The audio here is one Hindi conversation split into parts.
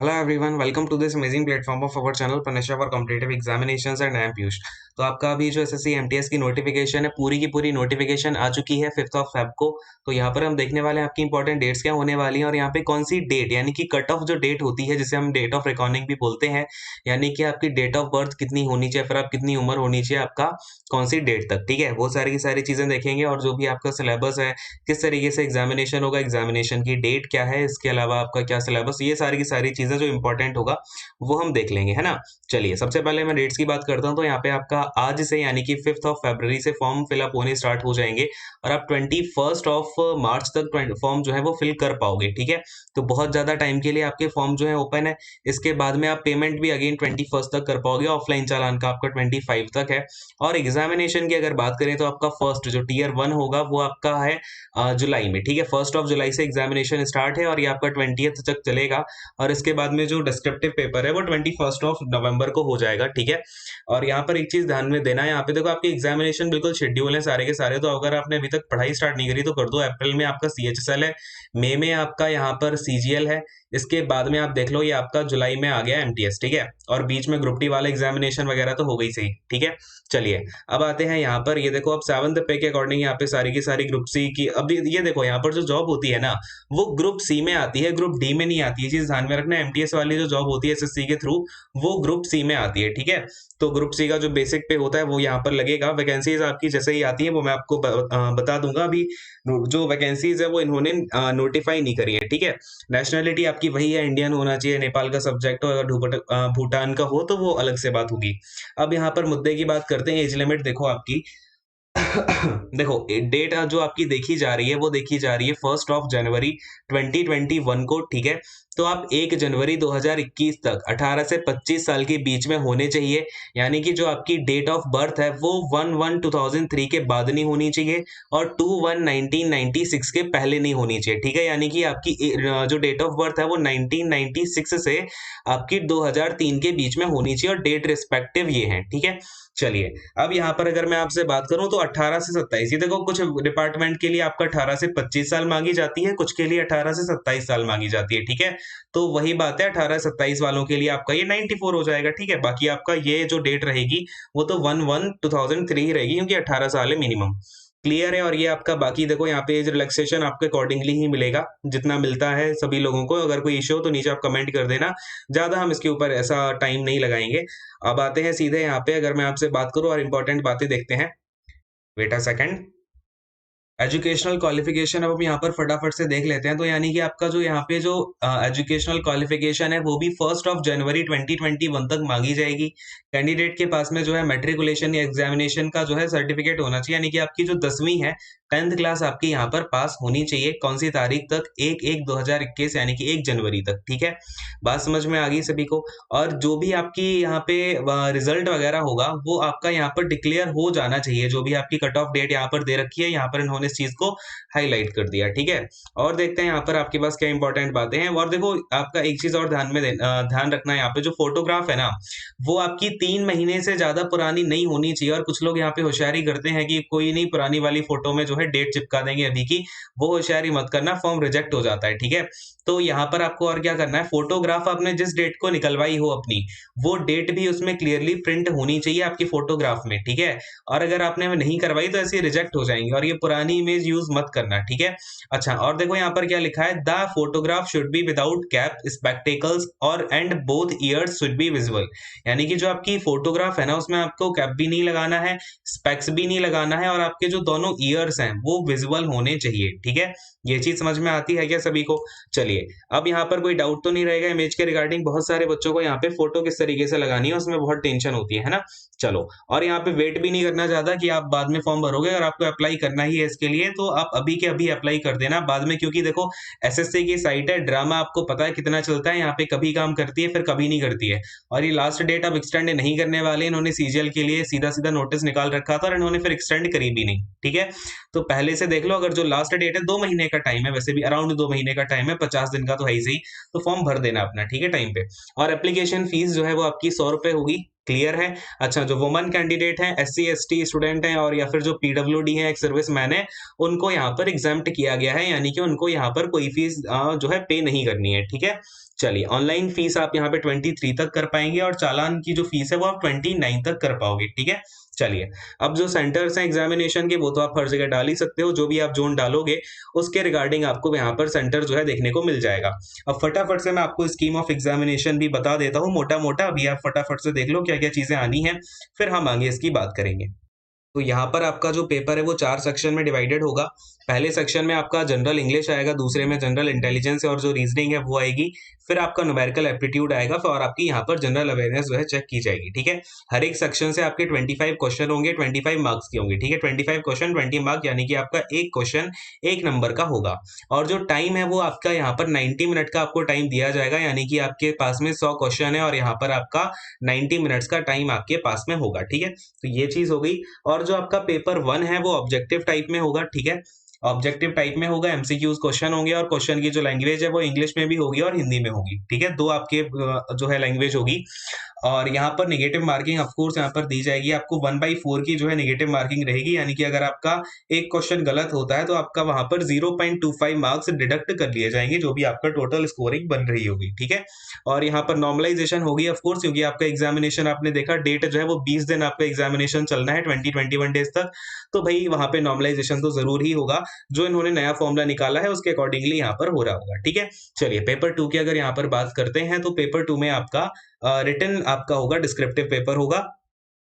Hello everyone, welcome to this amazing platform of our channel Panisha for Competitive Examinations and I am Piyush। तो आपका अभी जो एसएससी एमटीएस की नोटिफिकेशन है पूरी की पूरी नोटिफिकेशन आ चुकी है 5 ऑफ फेब को। तो यहाँ पर हम देखने वाले हैं आपकी इंपॉर्टेंट डेट्स क्या होने वाली हैं और यहाँ पे कौन सी डेट यानी कि कट ऑफ जो डेट होती है जिसे हम डेट ऑफ रिकॉर्डिंग भी बोलते हैं, यानी कि आपकी डेट ऑफ बर्थ कितनी होनी चाहिए, फिर आप कितनी उम्र होनी चाहिए आपका कौन सी डेट तक, ठीक है। वो सारी की सारी चीजें देखेंगे और जो भी आपका सिलेबस है, किस तरीके से एग्जामिनेशन होगा, एग्जामिनेशन की डेट क्या है, इसके अलावा आपका क्या सिलेबस, ये सारी की सारी चीजें जो इंपॉर्टेंट होगा वो हम देख लेंगे, है ना। चलिए सबसे पहले मैं डेट्स की बात करता हूँ। तो यहाँ पे आपका आज से यानी कि 5 ऑफ फरवरी से फॉर्म फिलअप होने स्टार्ट हो जाएंगे और आप 21 ऑफ मार्च तक फॉर्म जो है वो फिल कर पाओगे, ठीक है। तो बहुत ज्यादा टाइम के लिए आपके फॉर्म जो है ओपन है। इसके बाद में आप पेमेंट भी अगेन 21 तक कर पाओगे। ऑफलाइन चालान का आपका 25 तक है। और एग्जामिनेशन की अगर बात करें तो आपका फर्स्ट जो टियर 1 होगा वो आपका है जुलाई में, ठीक है। 1 जुलाई से एग्जामिनेशन स्टार्ट है और ये आपका 20 तक चलेगा। और इसके बाद में जो डिस्क्रिप्टिव पेपर है वो 21 को हो जाएगा, ठीक है। और यहाँ पर एक चीज ध्यान में देना है, यहाँ पे देखो आपके एग्जामिनेशन बिल्कुल शेड्यूल है सारे के सारे। तो अगर आपने अभी तक पढ़ाई स्टार्ट नहीं करी तो कर दो। अप्रैल में आपका सीएचएसएल है, मई में आपका यहाँ पर सीजीएल है, इसके बाद में आप देख लो ये आपका जुलाई में आ गया एमटीएस, ठीक है। और बीच में ग्रुप डी वाला एग्जामिनेशन वगैरह तो हो गई सही, ठीक है। चलिए अब आते हैं यहाँ पर, ये देखो अब 7th पे के अकॉर्डिंग यहाँ पे सारी की सारी ग्रुप सी की, अब ये देखो यहाँ पर जो जॉब होती है ना वो ग्रुप सी में आती है, ग्रुप डी में नहीं आती है। चीज ध्यान में रखना, एमटीएस वाली जो जॉब होती है एसएससी के थ्रू वो ग्रुप सी में आती है, ठीक है। तो ग्रुप सी का जो बेसिक पे होता है वो यहाँ पर लगेगा। वैकेंसीज आपकी जैसे ही आती है वो मैं आपको बता दूंगा। अभी जो वैकेंसीज है वो इन्होंने नोटिफाई नहीं करी है, ठीक है। नेशनलिटी आपकी वही है, इंडियन होना चाहिए, नेपाल का सब्जेक्ट हो, अगर भूटान का हो तो वो अलग से बात होगी। अब यहाँ पर मुद्दे की बात करते हैं। एज लिमिट देखो आपकी देखो डेट जो आपकी देखी जा रही है वो देखी जा रही है 1 जनवरी 2021 को, ठीक है। तो आप 1 जनवरी 2021 तक 18 से 25 साल के बीच में होने चाहिए। यानी कि जो आपकी डेट ऑफ बर्थ है वो 1/1/2003 के बाद नहीं होनी चाहिए और 2/1/1996 के पहले नहीं होनी चाहिए, ठीक है। यानी कि आपकी जो डेट ऑफ बर्थ है वो 1996 से आपकी 2003 के बीच में होनी चाहिए और डेट रिस्पेक्टिव ये है, ठीक है। चलिए अब यहाँ पर अगर मैं आपसे बात करूं तो 18 से 27, ये देखो कुछ डिपार्टमेंट के लिए आपका 18 से 25 साल मांगी जाती है, कुछ के लिए 18 से 27 साल मांगी जाती है, ठीक है। तो वही बात है, 18 27 वालों के लिए आपका ये 94 हो जाएगा, ठीक है। बाकी आपका ये जो डेट रहेगी वो तो 1/1/2003 रहेगी क्योंकि 18 साल है मिनिमम। क्लियर है। और ये आपका बाकी देखो यहाँ पे एज रिलैक्सेशन आपके अकॉर्डिंगली ही मिलेगा जितना मिलता है सभी लोगों को। अगर कोई इश्यू हो तो नीचे आप कमेंट कर देना, ज्यादा हम इसके ऊपर ऐसा टाइम नहीं लगाएंगे। अब आते हैं सीधे यहाँ पे, अगर मैं आपसे बात करूं और इंपॉर्टेंट बातें देखते हैं। Wait a second. Educational qualification अब हम यहाँ पर फटाफट से देख लेते हैं। तो यानी कि आपका जो यहाँ पे जो एजुकेशनल क्वालिफिकेशन है वो भी 1 जनवरी 2021 तक मांगी जाएगी। कैंडिडेट के पास में जो है मेट्रिकुलेशन या एग्जामिनेशन का जो है सर्टिफिकेट होना चाहिए, यानी कि आपकी जो 10वीं है 10th क्लास आपकी यहाँ पर पास होनी चाहिए। कौन सी तारीख तक? 1/1/2021 यानी कि 1 जनवरी तक, ठीक है। बात समझ में आ गई सभी को। और जो भी आपकी यहाँ पे रिजल्ट वगैरह होगा वो आपका यहाँ पर डिक्लेयर हो जाना चाहिए। जो भी आपकी कट ऑफ डेट यहाँ पर दे रखी है, यहाँ पर इन्होंने इस चीज को हाईलाइट कर दिया, ठीक है। और देखते हैं यहाँ पर आपके पास क्या इंपॉर्टेंट बातें हैं। और देखो आपका एक चीज और ध्यान रखना है, यहाँ पे जो फोटोग्राफ है ना वो आपकी 3 महीने से ज्यादा पुरानी नहीं होनी चाहिए। और कुछ लोग यहाँ पे होशियारी करते हैं कि कोई नहीं, पुरानी वाली फोटो में जो है डेट चिपका देंगे अभी की, वो होशियारी मत करना, फॉर्म रिजेक्ट हो जाता है, ठीक है। तो यहाँ पर आपको और क्या करना है, फोटोग्राफ आपने जिस डेट को निकलवाई हो अपनी, वो डेट भी उसमें क्लियरली प्रिंट होनी चाहिए आपकी फोटोग्राफ में, ठीक है। और अगर आपने नहीं करवाई तो ऐसे रिजेक्ट हो जाएंगे। और ये पुरानी इमेज यूज मत करना, ठीक है। अच्छा, और देखो यहाँ पर क्या लिखा है, the photograph should be without cap, spectacles और and both ears should be visible. यानी कि जो आपकी फोटोग्राफ है ना उसमें आपको कैप भी नहीं लगाना है, स्पेक्स भी नहीं लगाना है, और आपके जो दोनों ईयर्स हैं वो विजिबल होने चाहिए, ठीक है। ये चीज समझ में आती है क्या सभी को? चलिए अब यहाँ पर कोई डाउट तो नहीं रहेगा इमेज के रिगार्डिंग। बहुत सारे बच्चों को यहाँ पे फोटो किस तरीके से लगानी है उसमें बहुत टेंशन होती है ना। चलो, और यहाँ पे वेट भी नहीं करना चाहता कि आप बाद में फॉर्म भरोगे और आपको अप्लाई करना ही है इसके लिए, तो आप अभी के अभी अप्लाई कर देना बाद में। क्योंकि देखो एसएससी की साइट है, ड्रामा आपको पता है कितना चलता है, यहाँ पे कभी काम करती है फिर कभी नहीं करती है। और ये लास्ट डेट अब एक्सटेंड नहीं करने वाले, इन्होंने सीजीएल के लिए सीधा सीधा नोटिस निकाल रखा था और इन्होंने फिर एक्सटेंड करी भी नहीं, ठीक है। तो पहले से देख लो, अगर जो लास्ट डेट है 2 महीने का टाइम है, वैसे भी अराउंड 2 महीने का टाइम है, 50 दिन का तो है ही सही। तो फॉर्म भर देना अपना, ठीक है, टाइम पे। और एप्लीकेशन फीस जो है वो आपकी 100 रुपए होगी। क्लियर है। अच्छा, जो वुमन कैंडिडेट हैं, एससी एसटी स्टूडेंट हैं और या फिर जो पीडब्ल्यूडी है, एक सर्विस मैन है, उनको यहाँ पर एग्जाम्प्ट किया गया है, यानी कि उनको यहाँ पर कोई फीस जो है पे नहीं करनी है, ठीक है। चलिए, ऑनलाइन फीस आप यहाँ पे 23 तक कर पाएँगे और चालान की जो फीस है वो आप 29 तक कर पाओगे, ठीक है? चलिए, अब जो सेंटर्स हैं एग्ज़ामिनेशन के वो तो आप हर जगह डाल ही सकते हो, जो भी आप ज़ोन डालोगे उसके रिगार्डिंग आपको यहाँ पर सेंटर जो है देखने को मिल जाएगा। अब फटाफट से मैं आपको स्कीम ऑफ एग्ज़ामिनेशन भी बता देता हूँ मोटा-मोटा, अभी आप फटाफट से देख लो क्या-क्या चीज़ें आनी हैं, फिर हम आगे इसकी बात करेंगे। तो यहाँ पर आपका जो पेपर है वो 4 सेक्शन में डिवाइडेड होगा। पहले सेक्शन में आपका जनरल इंग्लिश आएगा, दूसरे में जनरल इंटेलिजेंस और जो रीज़निंग है वो आएगी। फिर आपका न्यूमेरिकल एप्टीट्यूड आएगा और आपकी यहाँ पर जनरल अवेयरनेस जो है चेक की जाएगी, ठीक है? हर एक सेक्शन से आपके 25 क्वेश्चन होंगे, 25 मार्क्स के होंगे, ठीक है? 25 क्वेश्चन 20 मार्क, यानी कि आपका 1 क्वेश्चन 1 नंबर का होगा। और जो टाइम है वो आपका यहाँ पर 90 मिनट का आपको टाइम दिया जाएगा, यानी कि आपके पास में 100 क्वेश्चन है और यहाँ पर आपका 90 मिनट्स का टाइम आपके पास में होगा, ठीक है? तो ये चीज़ हो गई। और जो आपका पेपर 1 है वो ऑब्जेक्टिव टाइप में होगा, ठीक है? ऑब्जेक्टिव टाइप में होगा, एमसीक्यूज़ क्वेश्चन होंगे और क्वेश्चन की जो लैंग्वेज है वो इंग्लिश में भी होगी और हिंदी में होगी, ठीक है? 2 आपके जो है लैंग्वेज होगी। और यहाँ पर नेगेटिव मार्किंग ऑफ कोर्स यहाँ पर दी जाएगी आपको 1/4 की जो है नेगेटिव मार्किंग रहेगी, यानी कि अगर आपका एक क्वेश्चन गलत होता है तो आपका वहाँ पर 0.25 मार्क्स डिडक्ट कर लिए जाएंगे, जो भी आपका टोटल स्कोरिंग बन रही होगी, ठीक है? और यहाँ पर नॉर्मलाइजेशन होगी ऑफ कोर्स, क्योंकि आपका एग्जामिनेशन आपने देखा डेट जो है वो 20 दिन आपका एग्जामिनेशन चलना है, 20-21 डेज तक। तो भाई वहाँ पे नॉर्मलाइजेशन तो जरूर ही होगा, जो इन्होंने नया फॉर्मूला निकाला है उसके अकॉर्डिंगली यहाँ पर हो रहा होगा, ठीक है? चलिए, पेपर 2 की अगर यहाँ पर बात करते हैं तो पेपर 2 में आपका रिटन आपका होगा, डिस्क्रिप्टिव पेपर होगा,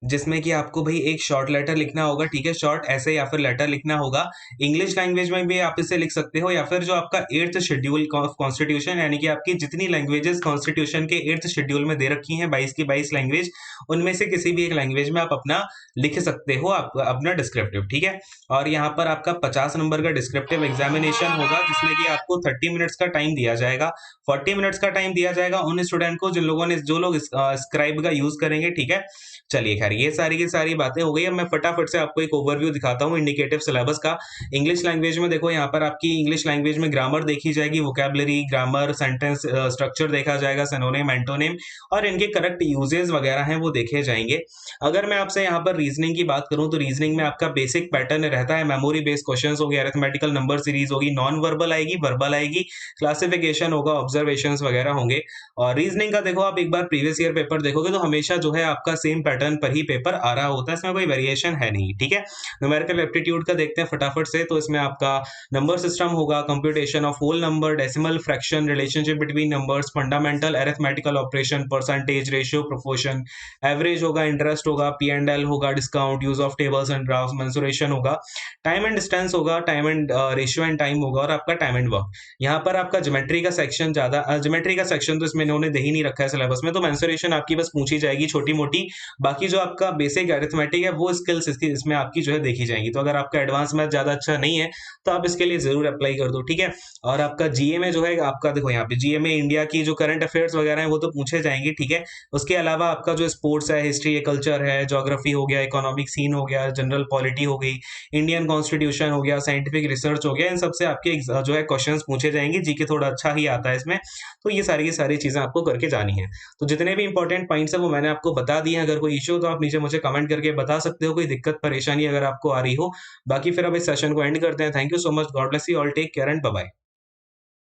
जिसमें कि आपको भई एक शॉर्ट लेटर लिखना होगा, ठीक है? शॉर्ट ऐसे या फिर लेटर लिखना होगा। इंग्लिश लैंग्वेज में भी आप इसे लिख सकते हो, या फिर जो आपका 8th शेड्यूल कॉन्स्टिट्यूशन, यानी कि आपकी जितनी लैंग्वेजेस कॉन्स्टिट्यूशन के 8th शेड्यूल में दे रखी हैं 22 की 22 लैंग्वेज, उनमें से किसी भी एक लैंग्वेज में आप अपना लिख सकते हो, आप अपना डिस्क्रिप्टिव, ठीक है? और यहाँ पर आपका 50 नंबर का डिस्क्रिप्टिव एग्जामिनेशन होगा, जिसमें कि आपको 30 मिनट्स का टाइम दिया जाएगा। 40 मिनट्स का टाइम दिया जाएगा उन स्टूडेंट को जो लोग स्क्राइब का यूज़ करेंगे, ठीक है? चलिए खैर, ये सारी की सारी बातें हो गई। अब मैं फटाफट से आपको एक ओवरव्यू दिखाता हूँ इंडिकेटिव सिलेबस का। इंग्लिश लैंग्वेज में देखो, यहाँ पर आपकी इंग्लिश लैंग्वेज में ग्रामर देखी जाएगी, वोकैबुलरी, ग्रामर, सेंटेंस स्ट्रक्चर देखा जाएगा, सिनोनिम, एंटोनिम और इनके करेक्ट यूजेस वगैरह हैं वो देखे जाएंगे। अगर मैं आपसे यहाँ पर रीजनिंग की बात करूँ तो रीजनिंग में आपका बेसिक पैटर्न रहता है, मेमोरी बेस्ड क्वेश्चंस होंगे, अरिथमेटिकल नंबर सीरीज होगी, नॉन वर्बल आएगी, वर्बल आएगी, क्लासिफिकेशन होगा, ऑब्जर्वेशंस वगैरह होंगे। और रीजनिंग का देखो, आप एक बार प्रीवियस ईयर पेपर देखोगे तो हमेशा जो है आपका सेम पैटर्न पर ही पेपर आ रहा होता है, इसमें कोई वेरिएशन है नहीं, ठीक है? न्यूमेरिकल एप्टीट्यूड का देखते हैं फटाफट से। तो इसमें आपका नंबर सिस्टम होगा, computation of whole number, decimal, fraction, relationship between numbers, fundamental arithmetical operation, percentage, ratio, proportion, average होगा, इंटरेस्ट होगा, पी एंड एल होगा, discount, use of tables and graphs, mensuration होगा, टाइम एंड डिस्टेंस होगा, time and ratio and time होगा, और आपका टाइम एंड वर्क। यहाँ पर आपका ज्योमेट्री का सेक्शन ज्योमेट्री का सेक्शन तो इसमें इन्होंने दे ही नहीं रखा है सिलेबस में, तो मेंसुरेशन आपकी बस पूछी जाएगी छोटी मोटी। बाकी जो आपका बेसिक अरिथमेटिक है वो स्किल्स इसमें आपकी जो है देखी जाएंगी। तो अगर आपका एडवांस मैथ ज्यादा अच्छा नहीं है तो आप इसके लिए जरूर अप्लाई कर दो, ठीक है? और आपका जीए में जो है आपका देखो, यहाँ पे जीए में इंडिया की जो करंट अफेयर्स वगैरह है वो तो पूछे जाएंगे, ठीक है? उसके अलावा आपका जो स्पोर्ट्स है, हिस्ट्री है, कल्चर है, ज्योग्राफी हो गया, इकोनॉमिक सीन हो गया, जनरल पॉलिटी हो गई, इंडियन कॉन्स्टिट्यूशन हो गया, साइंटिफिक रिसर्च हो गया, इन सबसे आपके जो है क्वेश्चंस पूछे जाएंगे। जीके थोड़ा अच्छा ही आता है इसमें, तो ये सारी की सारी चीजें आपको करके जानी है। तो जितने भी इंपॉर्टेंट पॉइंट्स है वो मैंने आपको बता दिए हैं। अगर कोई इश्यू हो तो आप नीचे मुझे कमेंट करके बता सकते हो, कोई दिक्कत परेशानी अगर आपको आ रही हो। बाकी फिर अब इस सेशन को एंड करते हैं। Thank you so much, God bless you all, take care and bye bye.